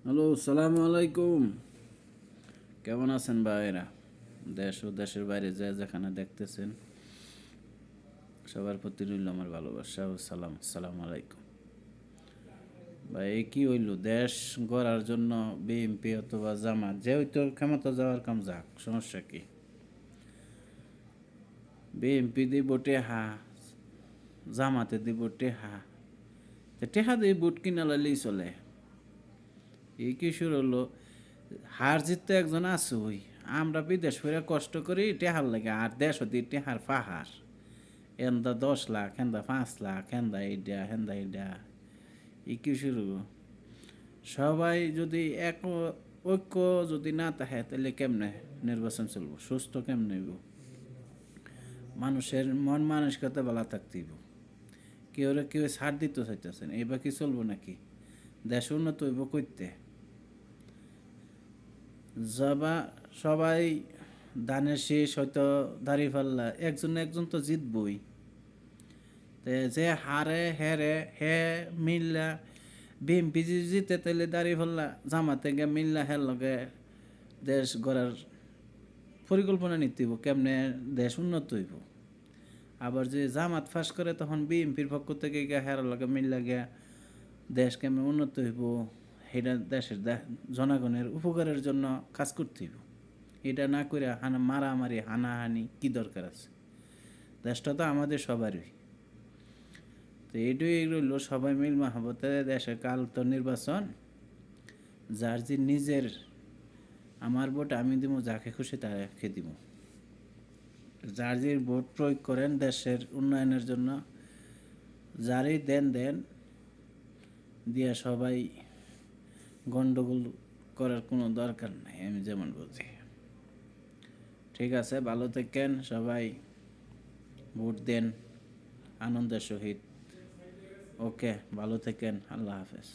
Hello, সালামু আলাইকুম। কেমন আছেন ভাইরা? দেশ ও দেশের বাইরে যে যেখানে দেখতেছেন, সবার প্রতি রইল আমার ভালোবাসা ও সালাম। সালামু আলাইকুম। ভাই, এই কি হইল? দেশ গড়ার জন্য বিএনপি অথবা জামাত যে হয়তো ক্ষমতা যাওয়ার কাম যাক, সমস্যা কি? বিএনপি দিব টেহা, জামাতে দিব টেহা, টেহা দিয়ে বুট কিনা লাইলেই চলে। এই কি শুরু হলো? হার জিত তো একজন আছুই। আমরা বিদেশ ফিরে কষ্ট করি টেহার লাগে, আর দেশ হতে টেহার পাহাড়। এন্দা 10 লাখ, হেন্দা 5 লাখ, হেন্দা এইডা হেন্দা এইডা। ই কি শুরু? সবাই যদি ঐক্য যদি না থাকে, তাহলে কেমনে নির্বাচন চলবো? সুস্থ কেমনে হইব? মানুষের মন মানসিকতা ভালো থাকতেইব। কেউ ছাড় দিতে চাইতেছেন, এইবার কি চলবো নাকি? দেশ উন্নত হইব কইতে যাবা সবাই। ধানের শেষ হয়তো দাঁড়িয়ে ফেললা, একজন একজন তো জিতবই। যে হারে হেরে হে মিল্লা বিএমপি যদি জিতে, তাহলে দাঁড়িয়ে ফেললা জামাতে গে মিল্লা হের লগে দেশ গড়ার পরিকল্পনা নিতে হইব, কেমনে দেশ উন্নত হইব। আবার যে জামাত ফাঁস করে, তখন বিএমপির পক্ষ থেকে গিয়া হের লগে মিল্লা গিয়া দেশ কেমন উন্নত হইব, সেটা দেশের জনগণের উপকারের জন্য কাজ করতে হইব। এটা না করে মারামারি হানাহানি কি দরকার আছে? দেশটা তো আমাদের সবারই। তো এইটাই রইল, সবাই মিল মাহবতে দেশে কাল তো নির্বাচন। যার যে নিজের, আমার ভোট আমি দিব, যাকে খুশি তাকে দিব। যার যে ভোট প্রয়োগ করেন দেশের উন্নয়নের জন্য, যারই দেন দেন দিয়া, সবাই গন্ডগোল করার কোনো দরকার নাই, আমি যেমন বুঝি। ঠিক আছে, ভালো থাকেন সবাই, ভোট দেন আনন্দের সহিত। ওকে, ভালো থাকেন, আল্লাহ হাফেজ।